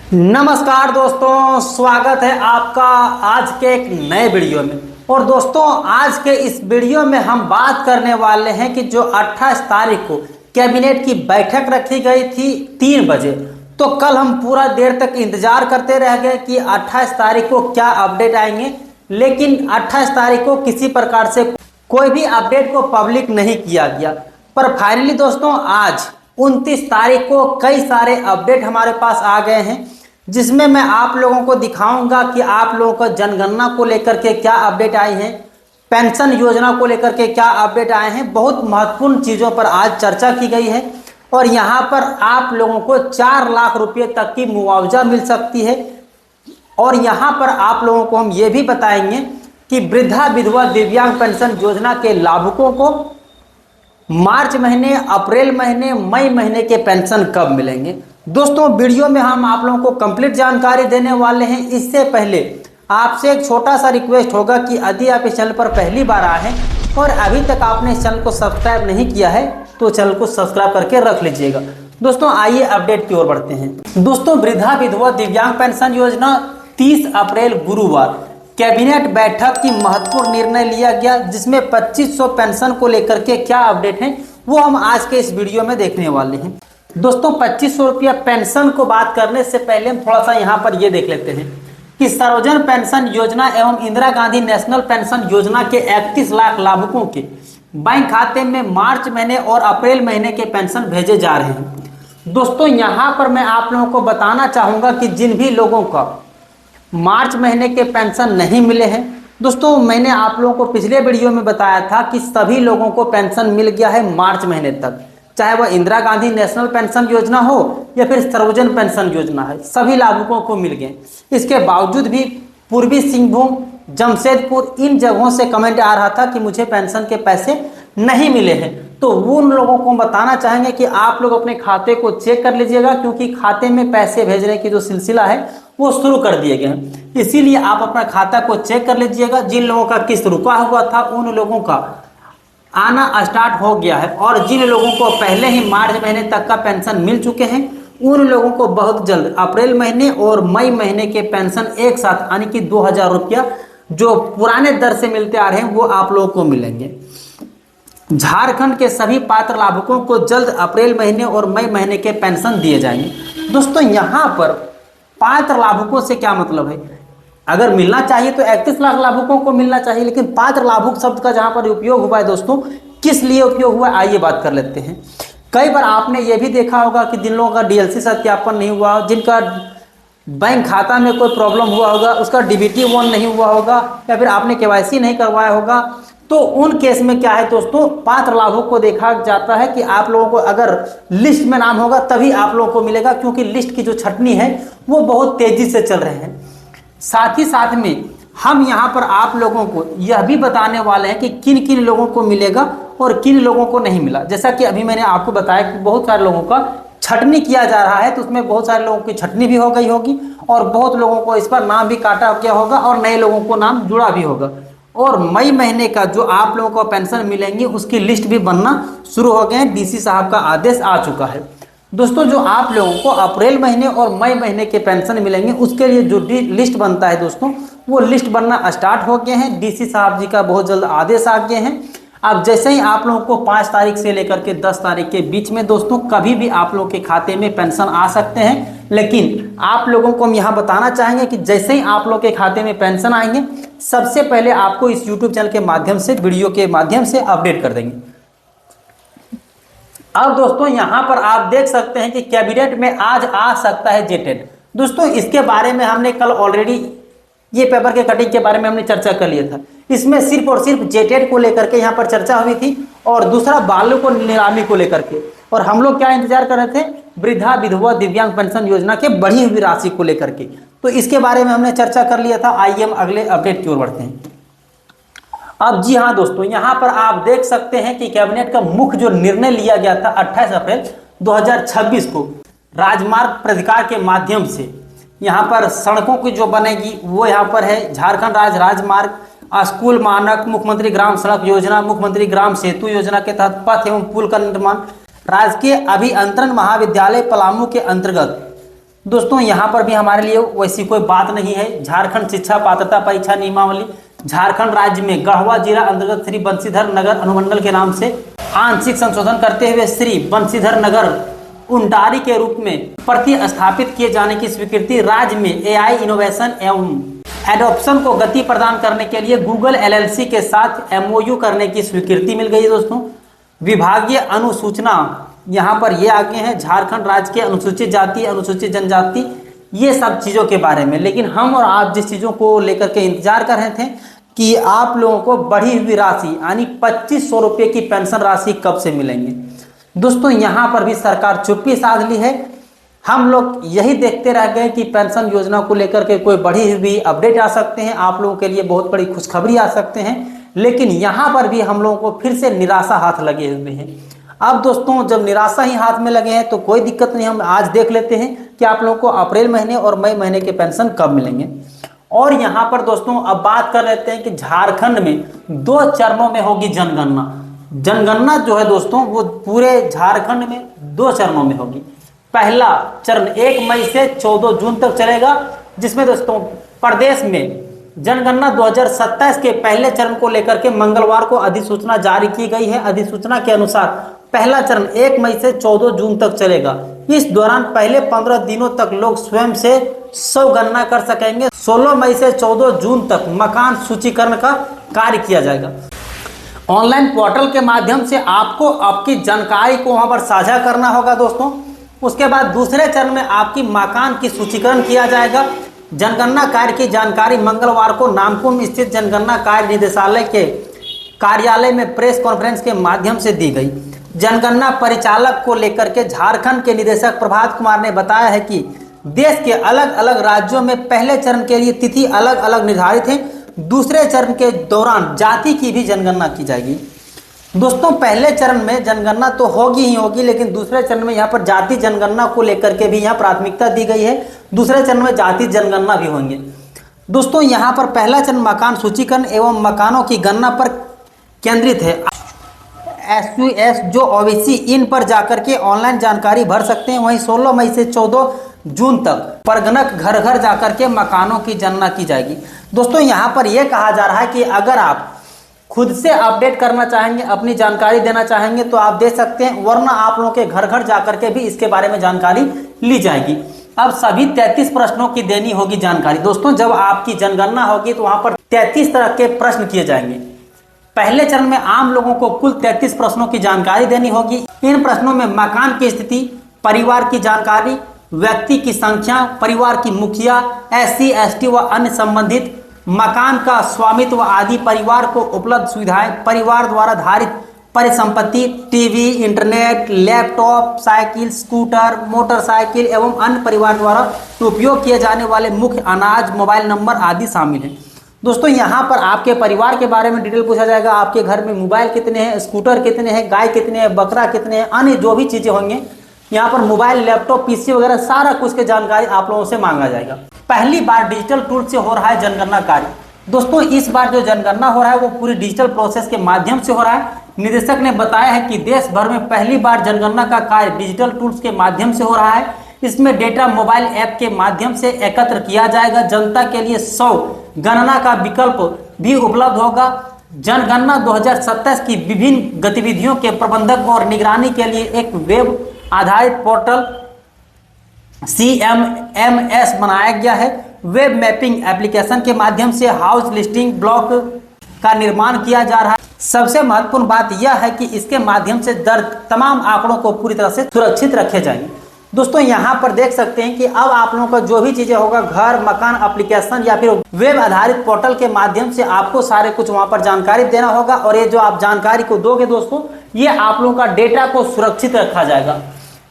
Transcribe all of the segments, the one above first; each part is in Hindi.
नमस्कार दोस्तों, स्वागत है आपका आज के एक नए वीडियो में। और दोस्तों, आज के इस वीडियो में हम बात करने वाले हैं कि जो 28 तारीख को कैबिनेट की बैठक रखी गई थी 3 बजे, तो कल हम पूरा देर तक इंतजार करते रह गए कि 28 तारीख को क्या अपडेट आएंगे, लेकिन 28 तारीख को किसी प्रकार से कोई भी अपडेट को पब्लिक नहीं किया गया। पर फाइनली दोस्तों, आज 29 तारीख को कई सारे अपडेट हमारे पास आ गए हैं, जिसमें मैं आप लोगों को दिखाऊंगा कि आप लोगों को जनगणना को लेकर के क्या अपडेट आई है, पेंशन योजना को लेकर के क्या अपडेट आए हैं। बहुत महत्वपूर्ण चीज़ों पर आज चर्चा की गई है और यहाँ पर आप लोगों को 4 लाख रुपये तक की मुआवजा मिल सकती है। और यहाँ पर आप लोगों को हम ये भी बताएंगे कि वृद्धा विधवा दिव्यांग पेंशन योजना के लाभुकों को मार्च महीने, अप्रैल महीने, मई महीने के पेंशन कब मिलेंगे। दोस्तों, वीडियो में हम आप लोगों को कंप्लीट जानकारी देने वाले हैं। इससे पहले आपसे एक छोटा सा रिक्वेस्ट होगा कि यदि आप इस चैनल पर पहली बार आए हैं और अभी तक आपने इस चैनल को सब्सक्राइब नहीं किया है तो चैनल को सब्सक्राइब करके रख लीजिएगा। दोस्तों, आइए अपडेट की ओर बढ़ते हैं। दोस्तों, वृद्धा विधवा दिव्यांग पेंशन योजना 30 अप्रैल गुरुवार कैबिनेट बैठक की महत्वपूर्ण निर्णय लिया गया, जिसमें 2500 पेंशन को लेकर के क्या अपडेट है वो हम आज के इस वीडियो में देखने वाले हैं। दोस्तों, 2500 रुपया पेंशन को बात करने से पहले हम थोड़ा सा यहाँ पर ये देख लेते हैं कि सर्वजन पेंशन योजना एवं इंदिरा गांधी नेशनल पेंशन योजना के 31 लाख लाभुकों के बैंक खाते में मार्च महीने और अप्रैल महीने के पेंशन भेजे जा रहे हैं। दोस्तों, यहाँ पर मैं आप लोगों को बताना चाहूँगा कि जिन भी लोगों का मार्च महीने के पेंशन नहीं मिले हैं, दोस्तों मैंने आप लोगों को पिछले वीडियो में बताया था कि सभी लोगों को पेंशन मिल गया है मार्च महीने तक, चाहे वह इंदिरा गांधी नेशनल पेंशन योजना हो या फिर सर्वजन पेंशन योजना है, सभी लाभुकों को मिल गए। इसके बावजूद भी पूर्वी सिंहभूम, जमशेदपुर, इन जगहों से कमेंट आ रहा था कि मुझे पेंशन के पैसे नहीं मिले हैं। तो वो उन लोगों को बताना चाहेंगे कि आप लोग अपने खाते को चेक कर लीजिएगा, क्योंकि खाते में पैसे भेजने की जो सिलसिला है वो शुरू कर दिए गए हैं। इसीलिए आप अपना खाता को चेक कर लीजिएगा। जिन लोगों का किस्त रुका हुआ था उन लोगों का आना स्टार्ट हो गया है, और जिन लोगों को पहले ही मार्च महीने तक का पेंशन मिल चुके हैं उन लोगों को बहुत जल्द अप्रैल महीने और मई महीने के पेंशन एक साथ, यानी कि 2000 रुपया जो पुराने दर से मिलते आ रहे हैं वो आप लोगों को मिलेंगे। झारखंड के सभी पात्र लाभुकों को जल्द अप्रैल महीने और मई महीने के पेंशन दिए जाएंगे। दोस्तों, यहाँ पर पात्र लाभुकों से क्या मतलब है? अगर मिलना चाहिए तो 31 लाख लाभुकों को मिलना चाहिए, लेकिन पात्र लाभुक शब्द का जहां पर उपयोग हुआ है दोस्तों, किस लिए उपयोग हुआ है आइए बात कर लेते हैं। कई बार आपने ये भी देखा होगा कि जिन लोगों का डीएलसी सत्यापन नहीं हुआ, जिनका बैंक खाता में कोई प्रॉब्लम हुआ होगा, उसका डीबीटी 1 नहीं हुआ होगा, या फिर आपने केवाईसी नहीं करवाया होगा, तो उन केस में क्या है दोस्तों, पात्र लाभुक को देखा जाता है कि आप लोगों को अगर लिस्ट में नाम होगा तभी आप लोगों को मिलेगा, क्योंकि लिस्ट की जो छटनी है वो बहुत तेजी से चल रहे हैं। साथ ही साथ में हम यहाँ पर आप लोगों को यह भी बताने वाले हैं कि किन किन लोगों को मिलेगा और किन लोगों को नहीं मिला। जैसा कि अभी मैंने आपको बताया कि बहुत सारे लोगों का छटनी किया जा रहा है, तो उसमें बहुत सारे लोगों की छटनी भी हो गई होगी और बहुत लोगों को इस पर नाम भी काटा गया होगा और नए लोगों को नाम जुड़ा भी होगा। और मई महीने का जो आप लोगों को पेंशन मिलेंगे उसकी लिस्ट भी बनना शुरू हो गए हैं। डीसी साहब का आदेश आ चुका है। दोस्तों, जो आप लोगों को अप्रैल महीने और मई महीने के पेंशन मिलेंगे उसके लिए जो लिस्ट बनता है दोस्तों, वो लिस्ट बनना स्टार्ट हो गए हैं। डीसी साहब जी का बहुत जल्द आदेश आ गए हैं। अब जैसे ही आप लोगों को 5 तारीख से लेकर के 10 तारीख के बीच में दोस्तों कभी भी आप लोगों के खाते में पेंशन आ सकते हैं, लेकिन आप लोगों को हम यहाँ बताना चाहेंगे कि जैसे ही आप लोग के खाते में पेंशन आएंगे सबसे पहले आपको इस यूट्यूब चैनल के माध्यम से, वीडियो के माध्यम से अपडेट कर देंगे। अब दोस्तों, यहाँ पर आप देख सकते हैं कि कैबिनेट में आज आ सकता है जेटेट। दोस्तों, इसके बारे में हमने कल ऑलरेडी ये पेपर के कटिंग के बारे में हमने चर्चा कर लिया था। इसमें सिर्फ और सिर्फ जेटेट को लेकर के यहाँ पर चर्चा हुई थी और दूसरा बालू को नीलामी को लेकर के, और हम लोग क्या इंतजार कर रहे थे, वृद्धा विधवा दिव्यांग पेंशन योजना के बढ़ी हुई राशि को लेकर के। तो इसके बारे में हमने चर्चा कर लिया था। आइए हम अगले अपडेट की ओर बढ़ते हैं। अब जी हाँ दोस्तों, यहाँ पर आप देख सकते हैं कि कैबिनेट का मुख्य जो निर्णय लिया गया था 28 अप्रैल 2026 को राजमार्ग प्राधिकार के माध्यम से यहाँ पर सड़कों की जो बनेगी वो यहाँ पर है झारखंड राज्य राजमार्ग, स्कूल मानक, मुख्यमंत्री ग्राम सड़क योजना, मुख्यमंत्री ग्राम सेतु योजना के तहत पथ एवं पुल का निर्माण, राजकीय अभियंत्रण महाविद्यालय पलामू के अंतर्गत दोस्तों यहाँ पर भी हमारे लिए वैसी कोई बात नहीं है। झारखंड शिक्षा पात्रता परीक्षा नियमावली झारखंड राज्य में गढ़वा जिला अंतर्गत श्री बंशीधर नगर अनुमंडल के नाम से आंशिक संशोधन करते हुए श्री बंशीधर नगर उंटारी के रूप में प्रतिस्थापित किए जाने की स्वीकृति राज्य में एआई इनोवेशन एवं एडॉप्शन को गति प्रदान करने के लिए गूगल एलएलसी के साथ एमओयू करने की स्वीकृति मिल गई है। दोस्तों विभागीय अनुसूचना यहाँ पर ये आगे हैं, झारखंड राज्य के अनुसूचित जाति अनुसूचित जनजाति ये सब चीज़ों के बारे में। लेकिन हम और आप जिस चीज़ों को लेकर के इंतजार कर रहे थे कि आप लोगों को बढ़ी हुई राशि यानी 2500 रुपये की पेंशन राशि कब से मिलेंगे। दोस्तों यहाँ पर भी सरकार चुप्पी साध ली है। हम लोग यही देखते रह गए कि पेंशन योजना को लेकर के कोई बढ़ी हुई अपडेट आ सकते हैं, आप लोगों के लिए बहुत बड़ी खुशखबरी आ सकते हैं, लेकिन यहाँ पर भी हम लोगों को फिर से निराशा हाथ लगे हुए हैं। अब दोस्तों जब निराशा ही हाथ में लगे हैं तो कोई दिक्कत नहीं, हम आज देख लेते हैं कि आप लोगों को अप्रैल महीने और मई महीने के पेंशन कब मिलेंगे। और यहाँ पर दोस्तों अब बात कर लेते हैं कि झारखंड में 2 चरणों में होगी जनगणना। जनगणना जो है दोस्तों वो पूरे झारखंड में 2 चरणों में होगी। पहला चरण 1 मई से 14 जून तक चलेगा, जिसमें दोस्तों प्रदेश में जनगणना 2027 के पहले चरण को लेकर के मंगलवार को अधिसूचना जारी की गई है। अधिसूचना के अनुसार पहला चरण 1 मई से 14 जून तक चलेगा। इस दौरान पहले 15 दिनों तक लोग स्वयं से गणना कर सकेंगे। 16 मई से 14 जून तक मकान सूचीकरण का कार्य किया जाएगा। ऑनलाइन पोर्टल के माध्यम से आपको आपकी जानकारी को वहां पर साझा करना होगा दोस्तों। उसके बाद दूसरे चरण में आपकी मकान की सूचीकरण किया जाएगा। जनगणना कार्य की जानकारी मंगलवार को नामकुम स्थित जनगणना कार्य निदेशालय के कार्यालय में प्रेस कॉन्फ्रेंस के माध्यम से दी गई। जनगणना परिचालक को लेकर के झारखंड के निदेशक प्रभात कुमार ने बताया है कि देश के अलग अलग राज्यों में पहले चरण के लिए तिथि अलग अलग निर्धारित है। दूसरे चरण के दौरान जाति की भी जनगणना की जाएगी। दोस्तों पहले चरण में जनगणना तो होगी ही होगी, लेकिन दूसरे चरण में यहाँ पर जाति जनगणना को लेकर के भी यहाँ प्राथमिकता दी गई है। दूसरे चरण में जाति जनगणना भी होंगे। दोस्तों यहाँ पर पहला चरण मकान सूचीकरण एवं मकानों की गणना पर केंद्रित है। SUS जो ओबीसी इन पर जाकर के ऑनलाइन जानकारी भर सकते हैं। वहीं 16 मई से 14 जून तक परगनक घर घर जाकर के मकानों की गणना की जाएगी। दोस्तों यहाँ पर यह कहा जा रहा है कि अगर आप खुद से अपडेट करना चाहेंगे, अपनी जानकारी देना चाहेंगे तो आप दे सकते हैं, वरना आप लोगों के घर घर जाकर के भी इसके बारे में जानकारी ली जाएगी। अब सभी 33 प्रश्नों की देनी होगी जानकारी। दोस्तों जब आपकी जनगणना होगी तो वहां पर 33 तरह के प्रश्न किए जाएंगे। पहले चरण में आम लोगों को कुल 33 प्रश्नों की जानकारी देनी होगी। इन प्रश्नों में मकान की स्थिति, परिवार की जानकारी, व्यक्ति की संख्या, परिवार की मुखिया, SC ST व अन्य संबंधित, मकान का स्वामित्व आदि, परिवार को उपलब्ध सुविधाएं, परिवार द्वारा धारित परिसंपत्ति, TV, internet, laptop, cycle, scooter, motorcycle एवं अन्य परिवार द्वारा उपयोग किए जाने वाले मुख्य अनाज, मोबाइल नंबर आदि शामिल हैं। दोस्तों यहाँ पर आपके परिवार के बारे में डिटेल पूछा जाएगा। आपके घर में मोबाइल कितने हैं, स्कूटर कितने हैं, गाय कितने हैं, बकरा कितने हैं, अन्य जो भी चीजें होंगे यहाँ पर मोबाइल, लैपटॉप, PC वगैरह सारा कुछ की जानकारी आप लोगों से मांगा जाएगा। पहली बार डिजिटल टूल से हो रहा है जनगणना कार्य। दोस्तों इस बार जो जनगणना हो रहा है वो पूरी डिजिटल प्रोसेस के माध्यम से हो रहा है। निदेशक ने बताया है कि देश भर में पहली बार जनगणना का कार्य डिजिटल टूल्स के माध्यम से हो रहा है। इसमें डेटा मोबाइल ऐप के माध्यम से एकत्र किया जाएगा। जनता के लिए 100 गणना का विकल्प भी उपलब्ध होगा। जनगणना 2027 की विभिन्न गतिविधियों के प्रबंधक और निगरानी के लिए एक वेब आधारित पोर्टल CMMS बनाया गया है। वेब मैपिंग एप्लीकेशन के माध्यम से हाउस लिस्टिंग ब्लॉक का निर्माण किया जा रहा है। सबसे महत्वपूर्ण बात यह है कि इसके माध्यम से दर्ज तमाम आंकड़ों को पूरी तरह से सुरक्षित रखे जाएंगे। दोस्तों यहाँ पर देख सकते हैं कि अब आप लोगों का जो भी चीजें होगा, घर, मकान, एप्लीकेशन या फिर वेब आधारित पोर्टल के माध्यम से आपको सारे कुछ वहां पर जानकारी देना होगा। और ये जो आप जानकारी को दोगे दोस्तों, ये आप लोगों का डेटा को सुरक्षित रखा जाएगा।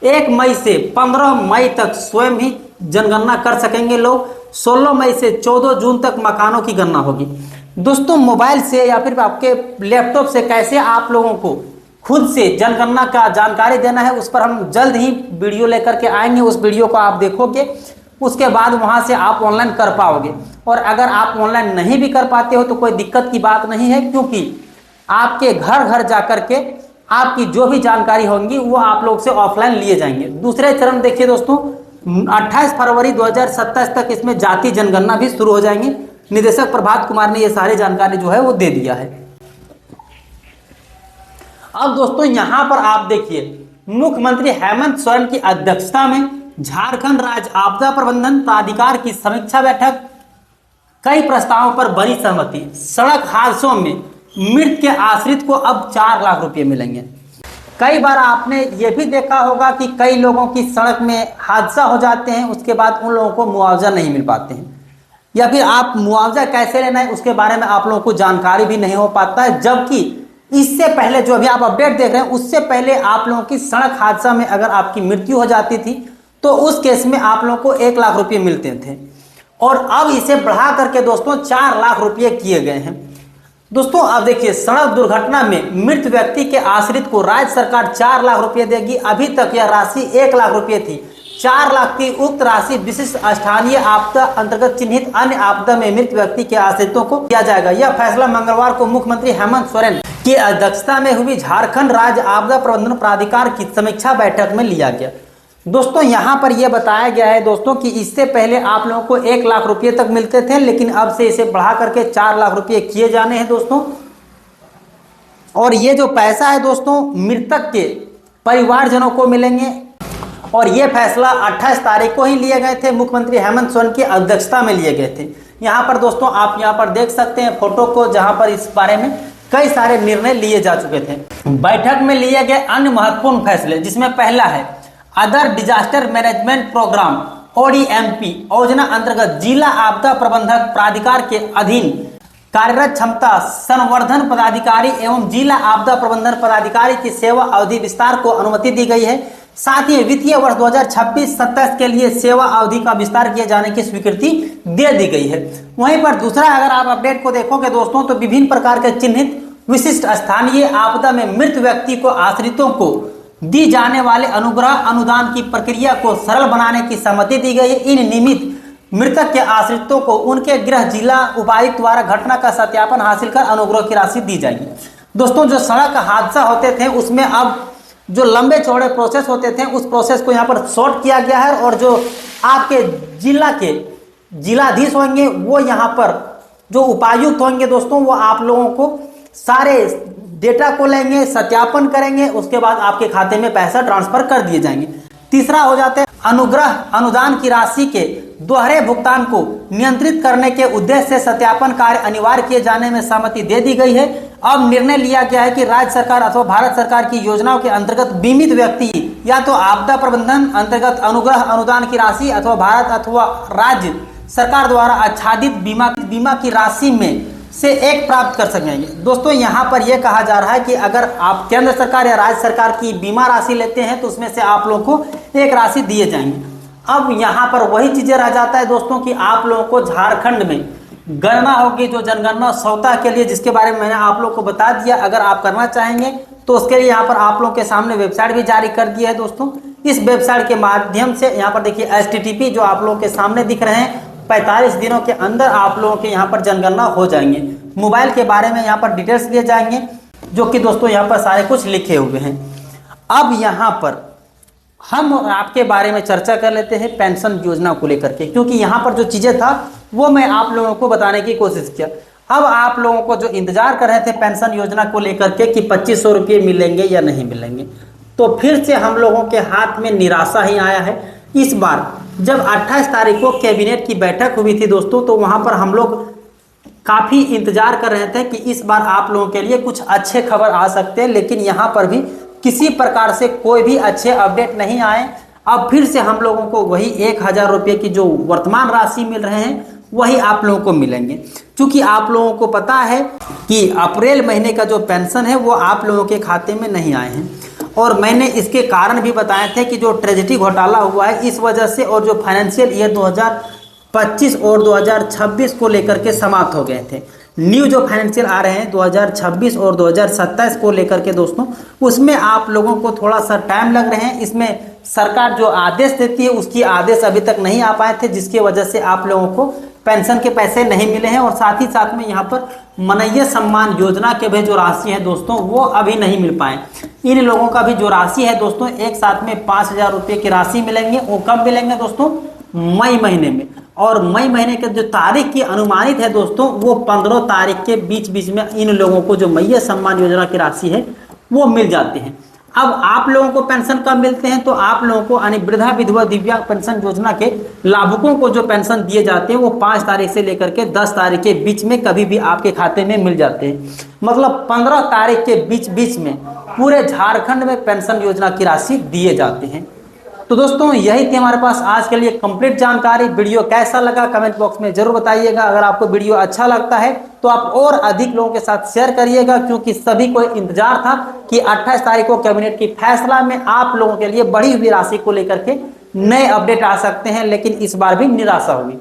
1 मई से 15 मई तक स्वयं ही जनगणना कर सकेंगे लोग। 16 मई से 14 जून तक मकानों की गणना होगी। दोस्तों मोबाइल से या फिर आपके लैपटॉप से कैसे आप लोगों को खुद से जनगणना का जानकारी देना है, उस पर हम जल्द ही वीडियो लेकर के आएंगे। उस वीडियो को आप देखोगे, उसके बाद वहां से आप ऑनलाइन कर पाओगे। और अगर आप ऑनलाइन नहीं भी कर पाते हो तो कोई दिक्कत की बात नहीं है, क्योंकि आपके घर घर जाकर के आपकी जो भी जानकारी होंगी वो आप लोग से ऑफलाइन लिए जाएंगे। दूसरे चरण देखिए दोस्तों, 28 फरवरी 2027 तक इसमें जाति जनगणना भी शुरू हो जाएंगे। निदेशक प्रभात कुमार ने ये सारी जानकारी जो है वो दे दिया है। अब दोस्तों यहां पर आप देखिए, मुख्यमंत्री हेमंत सोरेन की अध्यक्षता में झारखंड राज्य आपदा प्रबंधन प्राधिकार की समीक्षा बैठक, कई प्रस्तावों पर बनी सहमति। सड़क हादसों में मृत के आश्रित को अब 4 लाख रुपए मिलेंगे। कई बार आपने ये भी देखा होगा कि कई लोगों की सड़क में हादसा हो जाते हैं, उसके बाद उन लोगों को मुआवजा नहीं मिल पाते हैं, या फिर आप मुआवजा कैसे लेना है उसके बारे में आप लोगों को जानकारी भी नहीं हो पाता है। जबकि इससे पहले जो अभी आप अपडेट देख रहे हैं, उससे पहले आप लोगों की सड़क हादसा में अगर आपकी मृत्यु हो जाती थी तो उस केस में आप लोगों को 1 लाख रुपये मिलते थे, और अब इसे बढ़ा करके दोस्तों 4 लाख रुपये किए गए हैं। दोस्तों अब देखिए, सड़क दुर्घटना में मृत व्यक्ति के आश्रित को राज्य सरकार 4 लाख रुपये देगी। अभी तक यह राशि 1 लाख रुपये थी। 4 लाख की उक्त राशि विशिष्ट स्थानीय आपदा अंतर्गत चिन्हित अन्य आपदा में मृत व्यक्ति के आश्रितों को दिया जाएगा। यह फैसला मंगलवार को मुख्यमंत्री हेमंत सोरेन की अध्यक्षता में हुई झारखंड राज्य आपदा प्रबंधन प्राधिकार की समीक्षा बैठक में लिया गया। दोस्तों यहाँ पर यह बताया गया है दोस्तों कि इससे पहले आप लोगों को 1 लाख रुपये तक मिलते थे, लेकिन अब से इसे बढ़ा करके 4 लाख रुपये किए जाने हैं दोस्तों। और ये जो पैसा है दोस्तों मृतक के परिवारजनों को मिलेंगे, और ये फैसला 28 तारीख को ही लिए गए थे, मुख्यमंत्री हेमंत सोरेन की अध्यक्षता में लिए गए थे। यहाँ पर दोस्तों आप यहाँ पर देख सकते हैं फोटो को, जहाँ पर इस बारे में कई सारे निर्णय लिए जा चुके थे। बैठक में लिए गए अन्य महत्वपूर्ण फैसले, जिसमें पहला है other disaster management programme ODMP योजना अंतर्गत जिला आपदा प्रबंधक प्राधिकार के अधीन कार्यरत क्षमता संवर्धन पदाधिकारी एवं जिला आपदा प्रबंधन पदाधिकारी की सेवा अवधि विस्तार को अनुमति दी गई है। साथ ही वित्तीय वर्ष 2026-27 के लिए सेवा अवधि का विस्तार किए जाने की स्वीकृति दे दी गई है। वहीं पर दूसरा अगर आप अपडेट को देखोगे दोस्तों, तो विभिन्न प्रकार के चिन्हित विशिष्ट स्थानीय आपदा में मृत व्यक्ति को आश्रितों को दी जाने वाले अनुग्रह अनुदान की प्रक्रिया को सरल बनाने की सहमति दी गई है। इन निमित्त मृतक के आश्रितों को उनके गृह जिला उपायुक्त द्वारा घटना का सत्यापन हासिल कर अनुग्रह की राशि दी जाएगी। दोस्तों जो सड़क हादसा होते थे उसमें अब जो लंबे चौड़े प्रोसेस होते थे उस प्रोसेस को यहाँ पर शॉर्ट किया गया है, और जो आपके जिला के जिलाधीश होंगे वो यहाँ पर जो उपायुक्त होंगे दोस्तों, वो आप लोगों को सारे डेटा को लेंगे, सत्यापन करेंगे, उसके बाद आपके खाते में पैसा ट्रांसफर कर दिए जाएंगे। तीसरा हो जाता है अनुग्रह अनुदान की राशि के दोहरे भुगतान को नियंत्रित करने के उद्देश्य से सत्यापन कार्य अनिवार्य किए जाने में सहमति दे दी गई है। अब निर्णय लिया गया है कि राज्य सरकार अथवा भारत सरकार की योजनाओं के अंतर्गत बीमित व्यक्ति या तो आपदा प्रबंधन अंतर्गत अनुग्रह अनुदान की राशि अथवा भारत अथवा राज्य सरकार द्वारा आच्छादित बीमा की राशि में से एक प्राप्त कर सकेंगे। दोस्तों यहाँ पर यह कहा जा रहा है कि अगर आप केंद्र सरकार या राज्य सरकार की बीमा राशि लेते हैं तो उसमें से आप लोगों को एक राशि दिए जाएंगे। अब यहाँ पर वही चीजें रह जाता है दोस्तों कि आप लोगों को झारखंड में गणना होगी, जो जनगणना सौता के लिए, जिसके बारे में मैंने आप लोगों को बता दिया। अगर आप करना चाहेंगे तो उसके लिए यहाँ पर आप लोगों के सामने वेबसाइट भी जारी कर दी है दोस्तों। इस वेबसाइट के माध्यम से यहाँ पर देखिए HTTP जो आप लोगों के सामने दिख रहे हैं, 45 दिनों के अंदर आप लोगों के यहाँ पर जनगणना हो जाएंगे। मोबाइल के बारे में यहाँ पर डिटेल्स दिए जाएंगे, जो कि दोस्तों यहाँ पर सारे कुछ लिखे हुए हैं। अब यहाँ पर हम आपके बारे में चर्चा कर लेते हैं पेंशन योजना को लेकर के, क्योंकि यहाँ पर जो चीजें था वो मैं आप लोगों को बताने की कोशिश किया। अब आप लोगों को जो इंतजार कर रहे थे पेंशन योजना को लेकर के कि 2500 रुपये मिलेंगे या नहीं मिलेंगे, तो फिर से हम लोगों के हाथ में निराशा ही आया है। इस बार जब 28 तारीख को कैबिनेट की बैठक हुई थी दोस्तों, तो वहां पर हम लोग काफी इंतजार कर रहे थे कि इस बार आप लोगों के लिए कुछ अच्छे खबर आ सकते हैं, लेकिन यहाँ पर भी किसी प्रकार से कोई भी अच्छे अपडेट नहीं आए। अब फिर से हम लोगों को वही 1000 रुपये की जो वर्तमान राशि मिल रहे हैं वही आप लोगों को मिलेंगे, क्योंकि आप लोगों को पता है कि अप्रैल महीने का जो पेंशन है वो आप लोगों के खाते में नहीं आए हैं। और मैंने इसके कारण भी बताए थे कि जो ट्रेजिडी घोटाला हुआ है इस वजह से, और जो फाइनेंशियल ईयर 2025 और 2026 को लेकर के समाप्त हो गए थे। न्यू जो फाइनेंशियल आ रहे हैं 2026 और 2027 को लेकर के दोस्तों, उसमें आप लोगों को थोड़ा सा टाइम लग रहे हैं। इसमें सरकार जो आदेश देती है उसकी आदेश अभी तक नहीं आ पाए थे, जिसकी वजह से आप लोगों को पेंशन के पैसे नहीं मिले हैं। और साथ ही साथ में यहाँ पर मनैया सम्मान योजना के भी जो राशि है दोस्तों वो अभी नहीं मिल पाए। इन लोगों का भी जो राशि है दोस्तों एक साथ में 5,000 रुपये की राशि मिलेंगे। वो कब मिलेंगे दोस्तों? मई महीने में। और मई महीने के जो तारीख की अनुमानित है दोस्तों वो 15 तारीख के बीच बीच में इन लोगों को जो मैया सम्मान योजना की राशि है वो मिल जाती है। अब आप लोगों को पेंशन कब मिलते हैं? तो आप लोगों को यानी वृद्धा विधवा दिव्यांग पेंशन योजना के लाभुकों को जो पेंशन दिए जाते हैं वो 5 तारीख से लेकर के 10 तारीख के बीच में कभी भी आपके खाते में मिल जाते हैं। मतलब 15 तारीख के बीच बीच में पूरे झारखंड में पेंशन योजना की राशि दिए जाते हैं। तो दोस्तों यही थी हमारे पास आज के लिए कंप्लीट जानकारी। वीडियो कैसा लगा कमेंट बॉक्स में जरूर बताइएगा। अगर आपको वीडियो अच्छा लगता है तो आप और अधिक लोगों के साथ शेयर करिएगा, क्योंकि सभी को इंतजार था कि 28 तारीख को कैबिनेट की फैसला में आप लोगों के लिए बढ़ी हुई राशि को लेकर के नए अपडेट आ सकते हैं, लेकिन इस बार भी निराशा हुई।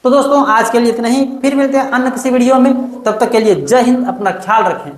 तो दोस्तों आज के लिए इतना ही, फिर मिलते हैं अन्य किसी वीडियो में। तब तक के लिए जय हिंद, अपना ख्याल रखें।